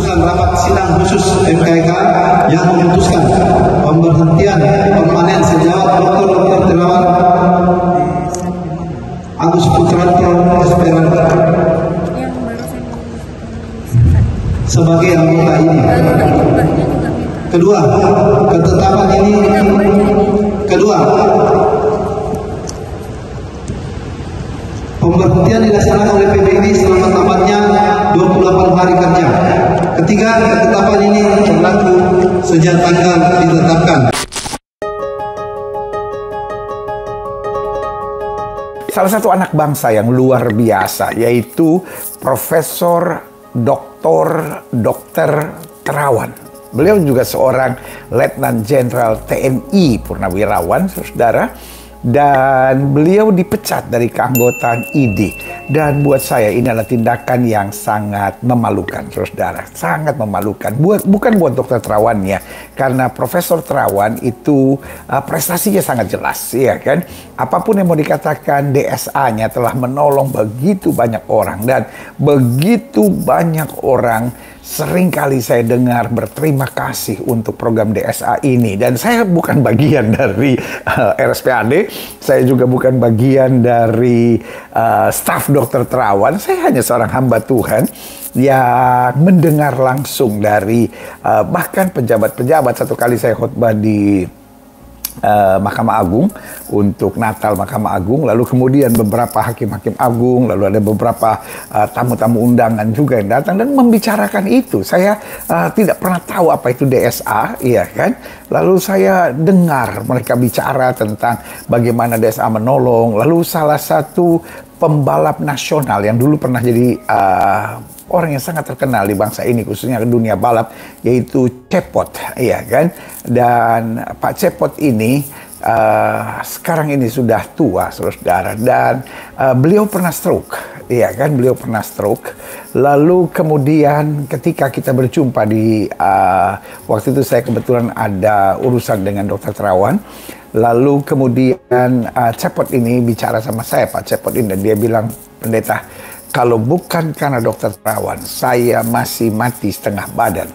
memutuskan rapat sidang khusus MKK yang memutuskan pemberhentian permanen sejawat Dr. Terawan Agus Putranto Esperanto sebagai anggota ini. Kedua, ketetapan ini pemberhentian dilaksanakan oleh PBID selama-lamanya 28 hari kerja. Ketiga, ketetapan ini berlaku sejak tanggal ditetapkan. Salah satu anak bangsa yang luar biasa yaitu Profesor Dr. Terawan. Beliau juga seorang Letnan Jenderal TNI Purnawirawan, saudara. Dan beliau dipecat dari keanggotaan ID. Dan buat saya ini adalah tindakan yang sangat memalukan, saudara. Sangat memalukan. Bukan buat Dr. Terawan ya. Karena Profesor Terawan itu prestasinya sangat jelas, ya kan. Apapun yang mau dikatakan, DSA-nya telah menolong begitu banyak orang. Dan begitu banyak orang seringkali saya dengar berterima kasih untuk program DSA ini. Dan saya bukan bagian dari RSPAD, saya juga bukan bagian dari staf Dr. Terawan. Saya hanya seorang hamba Tuhan yang mendengar langsung dari bahkan pejabat-pejabat. Satu kali saya khotbah di Mahkamah Agung untuk Natal Mahkamah Agung, lalu kemudian beberapa hakim-hakim agung, lalu ada beberapa tamu-tamu undangan juga yang datang dan membicarakan itu. Saya tidak pernah tahu apa itu DSA, iya kan? Lalu saya dengar mereka bicara tentang bagaimana DSA menolong. Lalu salah satu pembalap nasional yang dulu pernah jadi orang yang sangat terkenal di bangsa ini, khususnya di dunia balap, yaitu Cepot, ya kan? Dan Pak Cepot ini sekarang ini sudah tua, saudara, dan beliau pernah stroke, ya kan? Beliau pernah stroke. Lalu kemudian ketika kita berjumpa di waktu itu saya kebetulan ada urusan dengan Dr. Terawan. Lalu kemudian Cepot ini bicara sama saya, Pak Cepot ini, dan dia bilang, "Pendeta, kalau bukan karena Dr. Terawan, saya masih mati setengah badan."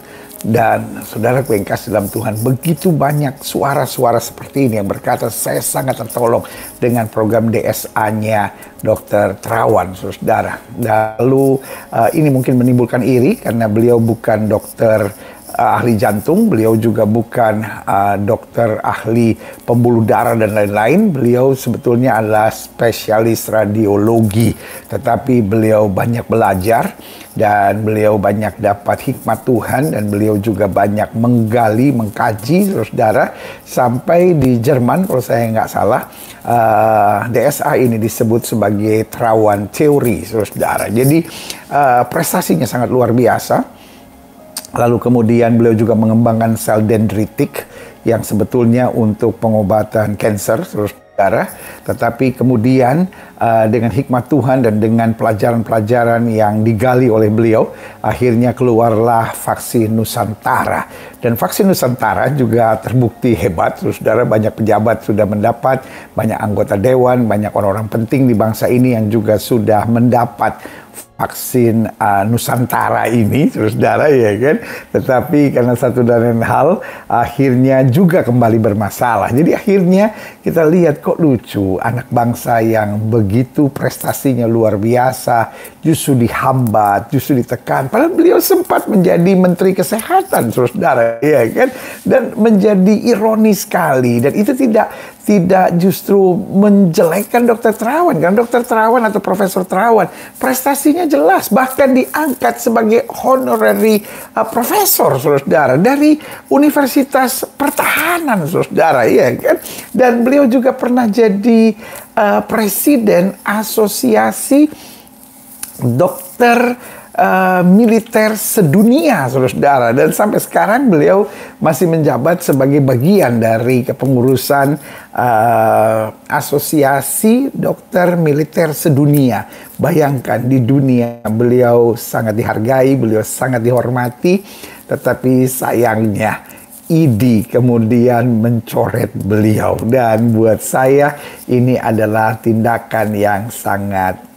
Dan saudaraku yang kasih dalam Tuhan, begitu banyak suara-suara seperti ini yang berkata, saya sangat tertolong dengan program DSA-nya Dr. Terawan, saudara. Lalu ini mungkin menimbulkan iri karena beliau bukan dokter ahli jantung, beliau juga bukan dokter ahli pembuluh darah dan lain-lain. Beliau sebetulnya adalah spesialis radiologi, tetapi beliau banyak belajar dan beliau banyak dapat hikmat Tuhan, dan beliau juga banyak menggali, mengkaji, saudara, sampai di Jerman kalau saya nggak salah DSA ini disebut sebagai Terawan Theory, saudara. Jadi prestasinya sangat luar biasa. Lalu kemudian beliau juga mengembangkan sel dendritik yang sebetulnya untuk pengobatan kanker, saudara. Tetapi kemudian dengan hikmat Tuhan dan dengan pelajaran-pelajaran yang digali oleh beliau, akhirnya keluarlah vaksin Nusantara. Dan vaksin Nusantara juga terbukti hebat, saudara. Banyak pejabat sudah mendapat, banyak anggota dewan, banyak orang-orang penting di bangsa ini yang juga sudah mendapat vaksin Nusantara ini, saudara, ya kan. Tetapi karena satu dan lain hal, akhirnya juga kembali bermasalah. Jadi akhirnya kita lihat kok lucu, anak bangsa yang begitu prestasinya luar biasa, justru dihambat, justru ditekan. Padahal beliau sempat menjadi Menteri Kesehatan, saudara, ya kan. Dan menjadi ironis sekali. Dan itu tidak justru menjelekkan Dr. Terawan. Karena Dr. Terawan atau Profesor Terawan prestasinya jelas, bahkan diangkat sebagai honorary profesor, saudara, dari Universitas Pertahanan, saudara, ya kan. Dan beliau juga pernah jadi presiden Asosiasi Dokter Militer Sedunia, saudara. Dan sampai sekarang beliau masih menjabat sebagai bagian dari kepengurusan Asosiasi Dokter Militer Sedunia. Bayangkan, di dunia beliau sangat dihargai, beliau sangat dihormati, tetapi sayangnya ID kemudian mencoret beliau. Dan buat saya ini adalah tindakan yang sangat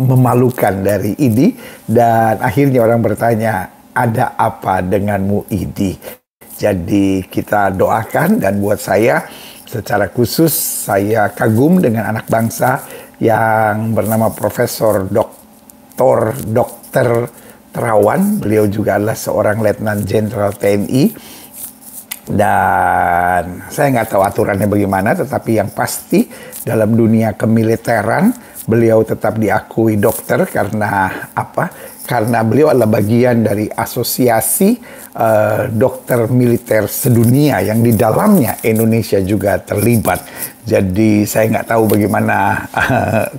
memalukan dari ID. Dan akhirnya orang bertanya, ada apa denganmu Idi. Jadi kita doakan, dan buat saya secara khusus saya kagum dengan anak bangsa yang bernama Profesor Dr. Terawan. Beliau juga adalah seorang Letnan Jenderal TNI. Dan saya nggak tahu aturannya bagaimana, tetapi yang pasti dalam dunia kemiliteran beliau tetap diakui dokter karena apa? Karena beliau adalah bagian dari asosiasi dokter militer sedunia yang di dalamnya Indonesia juga terlibat. Jadi saya nggak tahu bagaimana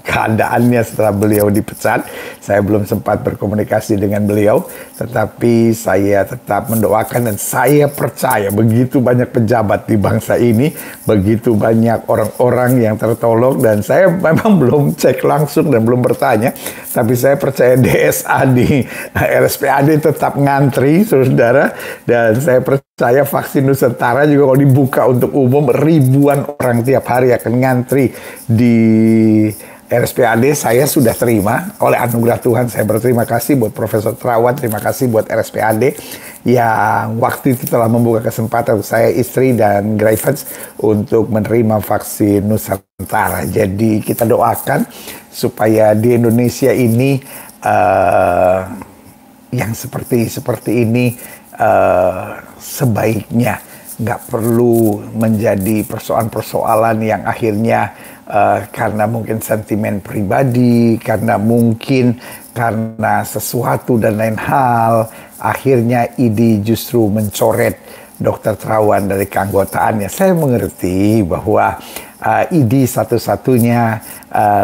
keadaannya setelah beliau dipecat. Saya belum sempat berkomunikasi dengan beliau, tetapi saya tetap mendoakan dan saya percaya begitu banyak pejabat di bangsa ini, begitu banyak orang-orang yang tertolong, dan saya memang belum cek langsung dan belum bertanya, tapi saya percaya DSA di RSPAD tetap ngantri, saudara, dan saya percaya vaksin Nusantara juga kalau dibuka untuk umum, ribuan orang tiap hari akan ngantri di RSPAD. Saya sudah terima oleh anugerah Tuhan. Saya berterima kasih buat Profesor Terawan, terima kasih buat RSPAD yang waktu itu telah membuka kesempatan untuk saya, istri, dan Gravens untuk menerima vaksin Nusantara. Jadi kita doakan supaya di Indonesia ini yang seperti ini sebaiknya nggak perlu menjadi persoalan-persoalan yang akhirnya karena mungkin sentimen pribadi, karena sesuatu dan lain hal, akhirnya ID justru mencoret Dr. Terawan dari keanggotaannya. Saya mengerti bahwa ID satu-satunya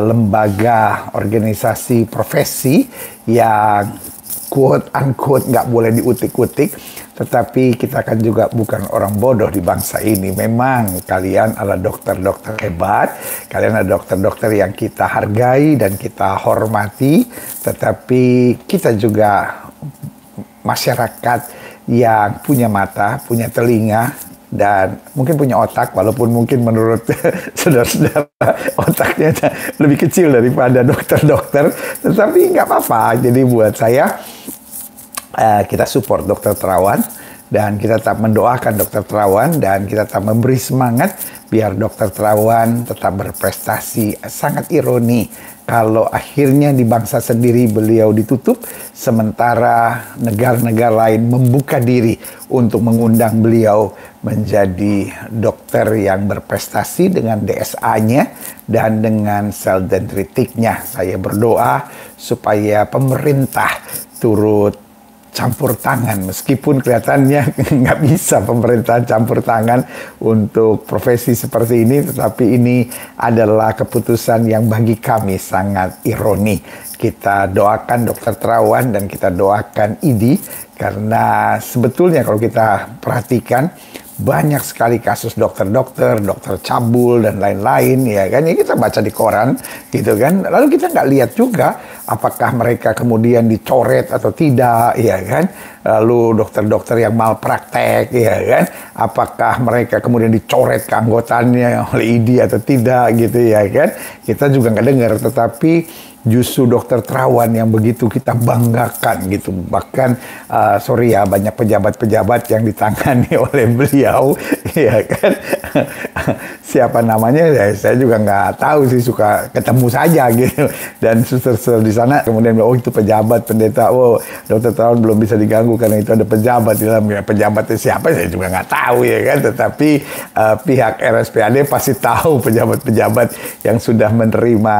lembaga organisasi profesi yang quote unquote nggak boleh diutik-utik, tetapi kita kan juga bukan orang bodoh di bangsa ini. Memang kalian adalah dokter-dokter hebat, kalian adalah dokter-dokter yang kita hargai dan kita hormati, tetapi kita juga masyarakat yang punya mata, punya telinga, dan mungkin punya otak, walaupun mungkin menurut saudara-saudara otaknya lebih kecil daripada dokter-dokter, tetapi nggak apa-apa. Jadi buat saya kita support Dr. Terawan, dan kita tetap mendoakan Dr. Terawan, dan kita tetap memberi semangat biar Dr. Terawan tetap berprestasi. Sangat ironi kalau akhirnya di bangsa sendiri beliau ditutup, sementara negara-negara lain membuka diri untuk mengundang beliau menjadi dokter yang berprestasi dengan DSA-nya dan dengan sel dendritiknya. Saya berdoa supaya pemerintah turut campur tangan, meskipun kelihatannya nggak bisa pemerintah campur tangan untuk profesi seperti ini, tetapi ini adalah keputusan yang bagi kami sangat ironi. Kita doakan Dr. Terawan dan kita doakan ID, karena sebetulnya kalau kita perhatikan banyak sekali kasus dokter cabul dan lain-lain, ya kan? Ya kita baca di koran, gitu kan? Lalu kita nggak lihat juga apakah mereka kemudian dicoret atau tidak, ya kan? Lalu dokter-dokter yang malpraktek, ya kan? Apakah mereka kemudian dicoret keanggotaannya oleh ID atau tidak, gitu, ya kan? Kita juga nggak dengar, tetapi justru Dr. Terawan yang begitu kita banggakan gitu. Bahkan sorry ya, banyak pejabat-pejabat yang ditangani oleh beliau, ya kan. Siapa namanya ya, saya juga nggak tahu sih, suka ketemu saja gitu. Dan suster-suster di sana kemudian oh itu pejabat, pendeta, oh Dr. Terawan belum bisa diganggu karena itu ada pejabat di dalam. Ya, pejabatnya siapa saya juga nggak tahu, ya kan. Tetapi pihak RSPAD pasti tahu pejabat-pejabat yang sudah menerima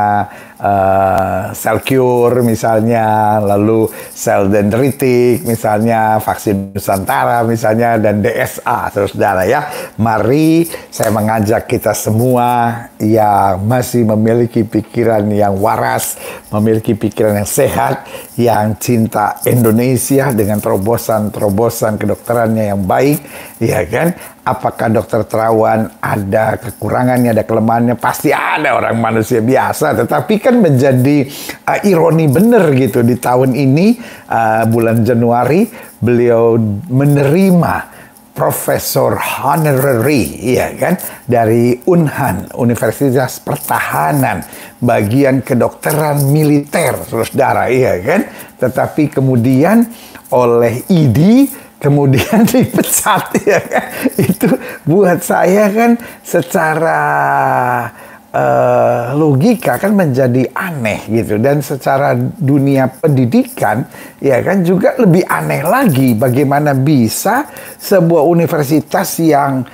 sel cure misalnya, lalu sel dendritik misalnya, vaksin Nusantara misalnya, dan DSA, saudara ya. Mari saya mengajak kita semua yang masih memiliki pikiran yang waras, memiliki pikiran yang sehat, yang cinta Indonesia dengan terobosan-terobosan kedokterannya yang baik, ya kan. Apakah Dr. Terawan ada kekurangannya, ada kelemahannya? Pasti ada, orang manusia biasa. Tetapi kan menjadi ironi bener gitu. Di tahun ini, bulan Januari, beliau menerima Profesor Honorary, ya kan, dari UNHAN, Universitas Pertahanan, bagian kedokteran militer, saudara, iya kan. Tetapi kemudian oleh ID kemudian dipecat ya kan. Itu buat saya kan secara logika kan menjadi aneh gitu, dan secara dunia pendidikan ya kan juga lebih aneh lagi, bagaimana bisa sebuah universitas yang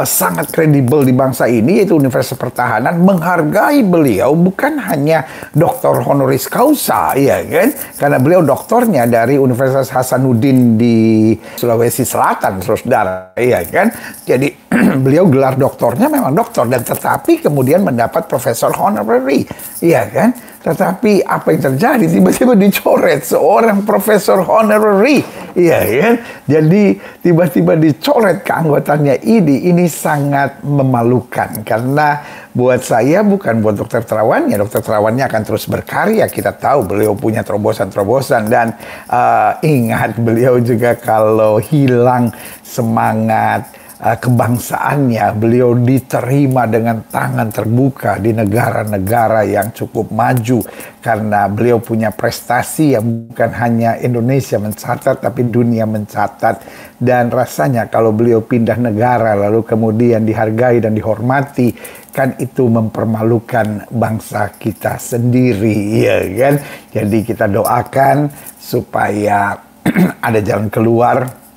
sangat kredibel di bangsa ini, yaitu Universitas Pertahanan, menghargai beliau bukan hanya doktor honoris causa ya kan, karena beliau doktornya dari Universitas Hasanuddin di Sulawesi Selatan, saudara ya kan. Jadi beliau gelar doktornya memang doktor, dan tetapi kemudian mendapat profesor honorary, ya kan? Tetapi apa yang terjadi? Tiba-tiba dicoret seorang profesor honorary, ya kan? Jadi tiba-tiba dicoret keanggotaannya ID. Ini sangat memalukan, karena buat saya, bukan buat Dokter Terawannya. Dokter Terawannya akan terus berkarya. Kita tahu beliau punya terobosan-terobosan, dan ingat beliau juga kalau hilang semangat kebangsaannya, beliau diterima dengan tangan terbuka di negara-negara yang cukup maju, karena beliau punya prestasi yang bukan hanya Indonesia mencatat tapi dunia mencatat. Dan rasanya kalau beliau pindah negara lalu kemudian dihargai dan dihormati, kan itu mempermalukan bangsa kita sendiri, ya kan? Jadi kita doakan supaya ada jalan keluar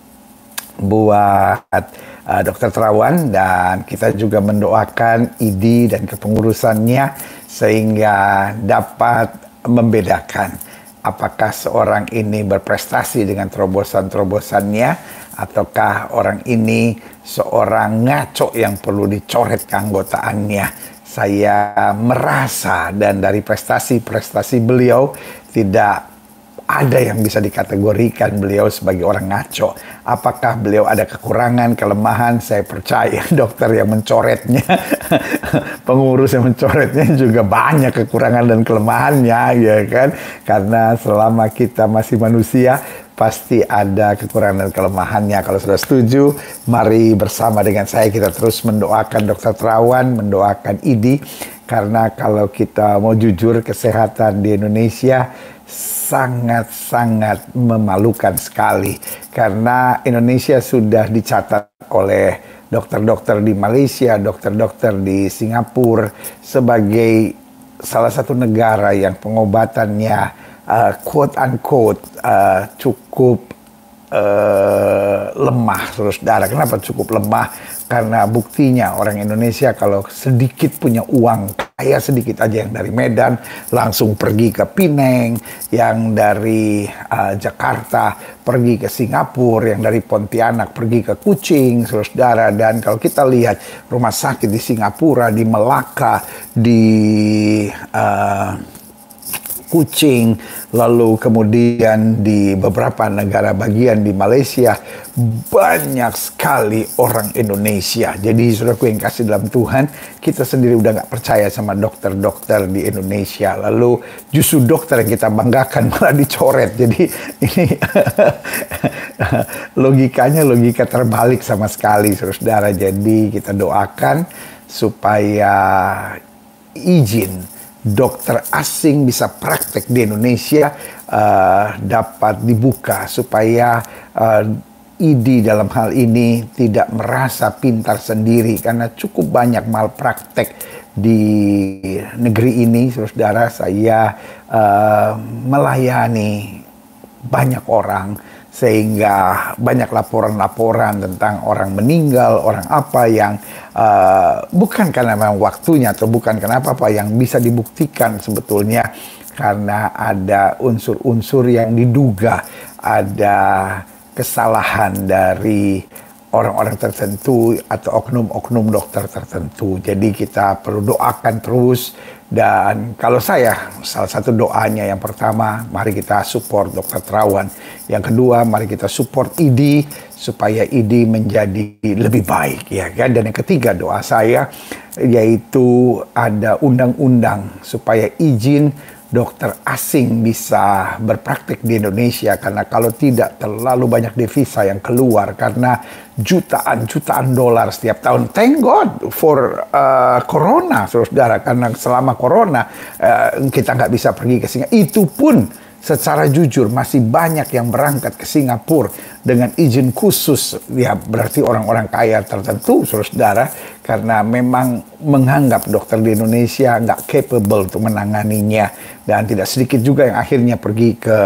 buat Dokter Terawan, dan kita juga mendoakan ID dan kepengurusannya sehingga dapat membedakan apakah seorang ini berprestasi dengan terobosan-terobosannya, ataukah orang ini seorang ngaco yang perlu dicoret keanggotaannya. Saya merasa, dan dari prestasi-prestasi beliau tidak ada yang bisa dikategorikan beliau sebagai orang ngaco. Apakah beliau ada kekurangan, kelemahan? Saya percaya dokter yang mencoretnya, pengurus yang mencoretnya juga banyak kekurangan dan kelemahannya, ya kan? Karena selama kita masih manusia, pasti ada kekurangan dan kelemahannya. Kalau sudah setuju, mari bersama dengan saya kita terus mendoakan Dokter Terawan, mendoakan ID. Karena kalau kita mau jujur, kesehatan di Indonesia sangat-sangat memalukan sekali, karena Indonesia sudah dicatat oleh dokter-dokter di Malaysia, dokter-dokter di Singapura sebagai salah satu negara yang pengobatannya quote unquote cukup lemah, saudara. Kenapa cukup lemah? Karena buktinya orang Indonesia kalau sedikit punya uang, kaya sedikit aja, yang dari Medan langsung pergi ke Pineng, yang dari Jakarta pergi ke Singapura, yang dari Pontianak pergi ke Kuching, saudara. Dan kalau kita lihat rumah sakit di Singapura, di Melaka, di Kuching, lalu kemudian di beberapa negara bagian di Malaysia, banyak sekali orang Indonesia. Jadi saudaraku yang kasih dalam Tuhan, kita sendiri udah nggak percaya sama dokter-dokter di Indonesia. Lalu justru dokter yang kita banggakan malah dicoret. Jadi ini logikanya logika terbalik sama sekali, saudara. Jadi kita doakan supaya izin dokter asing bisa praktek di Indonesia dapat dibuka, supaya ID dalam hal ini tidak merasa pintar sendiri, karena cukup banyak malpraktek di negeri ini, saudara. Saya melayani banyak orang, sehingga banyak laporan-laporan tentang orang meninggal, orang apa yang bukan karena memang waktunya atau bukan kenapa apa yang bisa dibuktikan sebetulnya, karena ada unsur-unsur yang diduga ada kesalahan dari orang-orang tertentu atau oknum-oknum dokter tertentu. Jadi kita perlu doakan terus. Dan kalau saya, salah satu doanya yang pertama, mari kita support Dokter Terawan. Yang kedua, mari kita support ID supaya ID menjadi lebih baik, ya kan? Dan yang ketiga, doa saya yaitu ada undang-undang supaya izin dokter asing bisa berpraktik di Indonesia, karena kalau tidak terlalu banyak devisa yang keluar karena jutaan dolar setiap tahun. Thank God for Corona, saudara, karena selama Corona kita nggak bisa pergi ke Singapura. Itu pun secara jujur masih banyak yang berangkat ke Singapura dengan izin khusus, ya berarti orang-orang kaya tertentu, saudara, karena memang menganggap dokter di Indonesia nggak capable untuk menanganinya. Dan tidak sedikit juga yang akhirnya pergi ke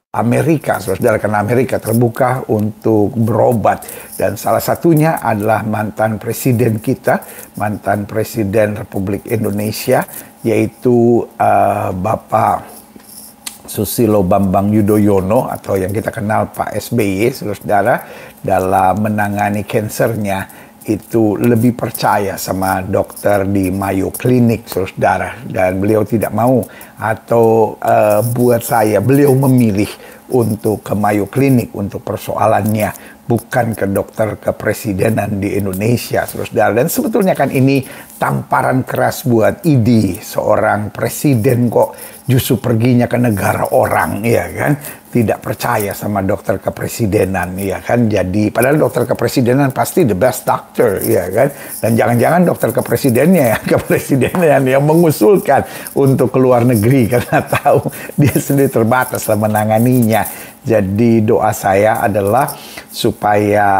Amerika, saudara, karena Amerika terbuka untuk berobat. Dan salah satunya adalah mantan presiden kita, mantan presiden Republik Indonesia, yaitu Bapak Susilo Bambang Yudhoyono atau yang kita kenal Pak SBY, saudara, dalam menangani kansernya itu lebih percaya sama dokter di Mayo Clinic, saudara, dan beliau tidak mau atau buat saya beliau memilih untuk ke Mayo Clinic untuk persoalannya, bukan ke dokter kepresidenan di Indonesia, saudara. Dan sebetulnya kan ini tamparan keras buat ID, seorang presiden kok justru perginya ke negara orang, ya kan? Tidak percaya sama dokter kepresidenan, ya kan? Jadi padahal dokter kepresidenan pasti the best doctor, ya kan? Dan jangan-jangan dokter kepresidennya ya, kepresidenan yang mengusulkan untuk keluar negeri karena tahu dia sendiri terbatas dalam menanganinya. Jadi doa saya adalah supaya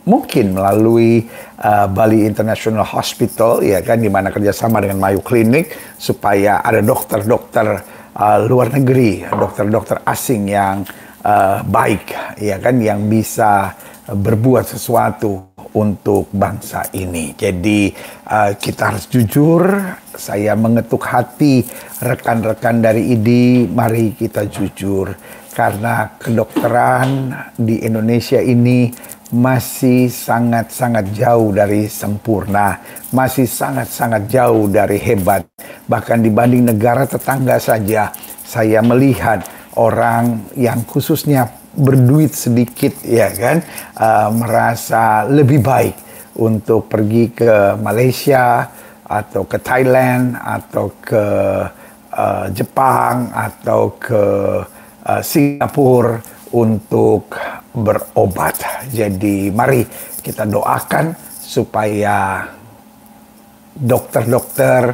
mungkin melalui Bali International Hospital, ya kan, di mana kerjasama dengan Mayo Clinic, supaya ada dokter-dokter luar negeri, dokter-dokter asing yang baik, ya kan, yang bisa berbuat sesuatu untuk bangsa ini. Jadi kita harus jujur. Saya mengetuk hati rekan-rekan dari ID, mari kita jujur, karena kedokteran di Indonesia ini masih sangat-sangat jauh dari sempurna, masih sangat-sangat jauh dari hebat. Bahkan dibanding negara tetangga saja, saya melihat orang yang khususnya berduit sedikit, ya kan, merasa lebih baik untuk pergi ke Malaysia atau ke Thailand atau ke Jepang atau ke Singapura untuk berobat. Jadi mari kita doakan supaya dokter-dokter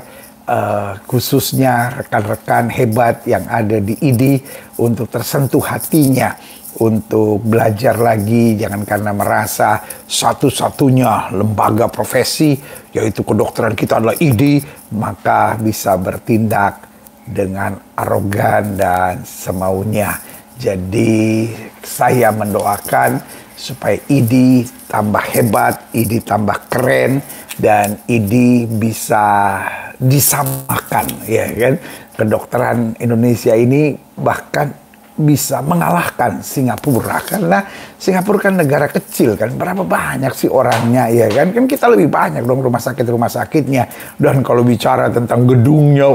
khususnya rekan-rekan hebat yang ada di ID untuk tersentuh hatinya untuk belajar lagi, jangan karena merasa satu-satunya lembaga profesi yaitu kedokteran kita adalah ID, maka bisa bertindak dengan arogan dan semaunya. Jadi saya mendoakan supaya ID tambah hebat, ID tambah keren, dan ID bisa disamakan, ya kan. Kedokteran Indonesia ini bahkan bisa mengalahkan Singapura, karena Singapura kan negara kecil kan, berapa banyak sih orangnya, ya kan. Kan kita lebih banyak dong rumah sakitnya. Dan kalau bicara tentang gedungnya,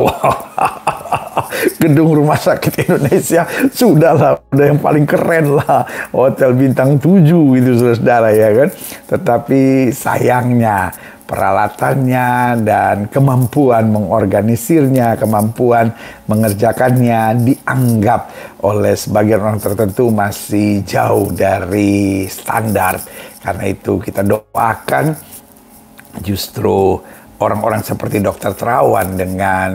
gedung rumah sakit Indonesia sudahlah, udah yang paling keren lah, hotel bintang 7 itu, saudara, ya kan. Tetapi sayangnya peralatannya dan kemampuan mengorganisirnya, kemampuan mengerjakannya dianggap oleh sebagian orang tertentu masih jauh dari standar. Karena itu kita doakan justru orang-orang seperti Dr. Terawan dengan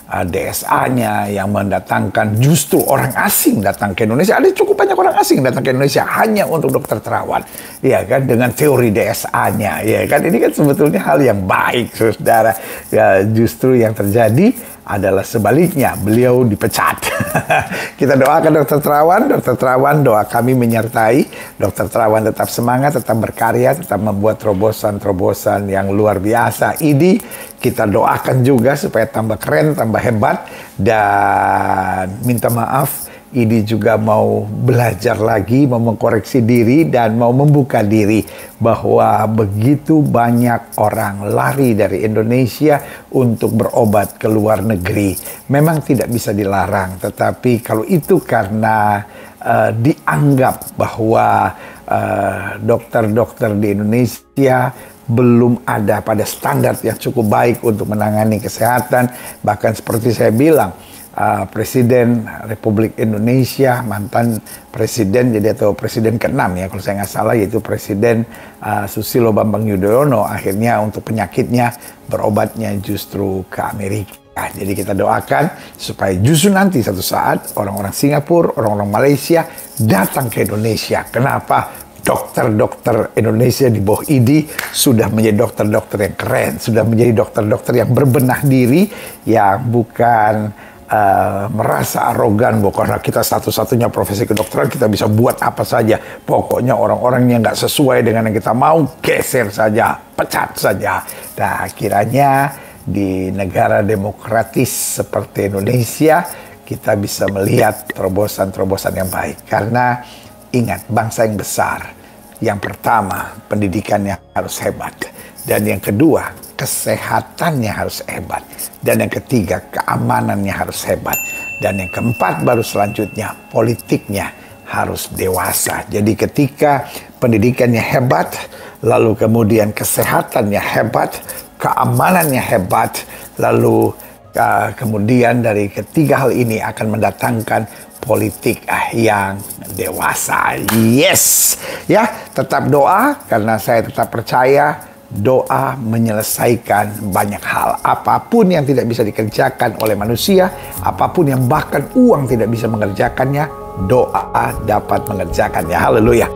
DSA-nya yang mendatangkan justru orang asing datang ke Indonesia. Ada cukup banyak orang asing datang ke Indonesia hanya untuk Dokter Terawan, ya kan, dengan teori DSA-nya, ya kan. Ini kan sebetulnya hal yang baik, saudara. Ya, justru yang terjadi adalah sebaliknya, beliau dipecat. Kita doakan Dokter Terawan, doa kami menyertai Dokter Terawan tetap semangat, tetap berkarya, tetap membuat terobosan-terobosan yang luar biasa. ID kita doakan juga supaya tambah keren, tambah hebat, dan minta maaf, ID juga mau belajar lagi, mau mengkoreksi diri, dan mau membuka diri bahwa begitu banyak orang lari dari Indonesia untuk berobat ke luar negeri. Memang tidak bisa dilarang, tetapi kalau itu karena dianggap bahwa dokter-dokter di Indonesia belum ada pada standar yang cukup baik untuk menangani kesehatan, bahkan seperti saya bilang, Presiden Republik Indonesia, mantan presiden, jadi atau presiden ke-6 ya kalau saya nggak salah, yaitu Presiden Susilo Bambang Yudhoyono, akhirnya untuk penyakitnya berobatnya justru ke Amerika. Jadi kita doakan supaya justru nanti satu saat orang-orang Singapura, orang-orang Malaysia datang ke Indonesia. Kenapa? Dokter-dokter Indonesia di bawah IDI sudah menjadi dokter-dokter yang keren, sudah menjadi dokter-dokter yang berbenah diri, yang bukan merasa arogan bahwa karena kita satu-satunya profesi kedokteran kita bisa buat apa saja. Pokoknya orang-orang yang nggak sesuai dengan yang kita mau, geser saja, pecat saja. Nah, kiranya di negara demokratis seperti Indonesia kita bisa melihat terobosan-terobosan yang baik. Karena ingat, bangsa yang besar, yang pertama pendidikannya harus hebat, dan yang kedua kesehatannya harus hebat, dan yang ketiga keamanannya harus hebat, dan yang keempat baru selanjutnya politiknya harus dewasa. Jadi ketika pendidikannya hebat, lalu kemudian kesehatannya hebat, keamanannya hebat, lalu kemudian dari ketiga hal ini akan mendatangkan politik yang dewasa. Yes, ya, tetap doa karena saya tetap percaya doa menyelesaikan banyak hal. Apapun yang tidak bisa dikerjakan oleh manusia, apapun yang bahkan uang tidak bisa mengerjakannya, doa dapat mengerjakannya. Haleluya.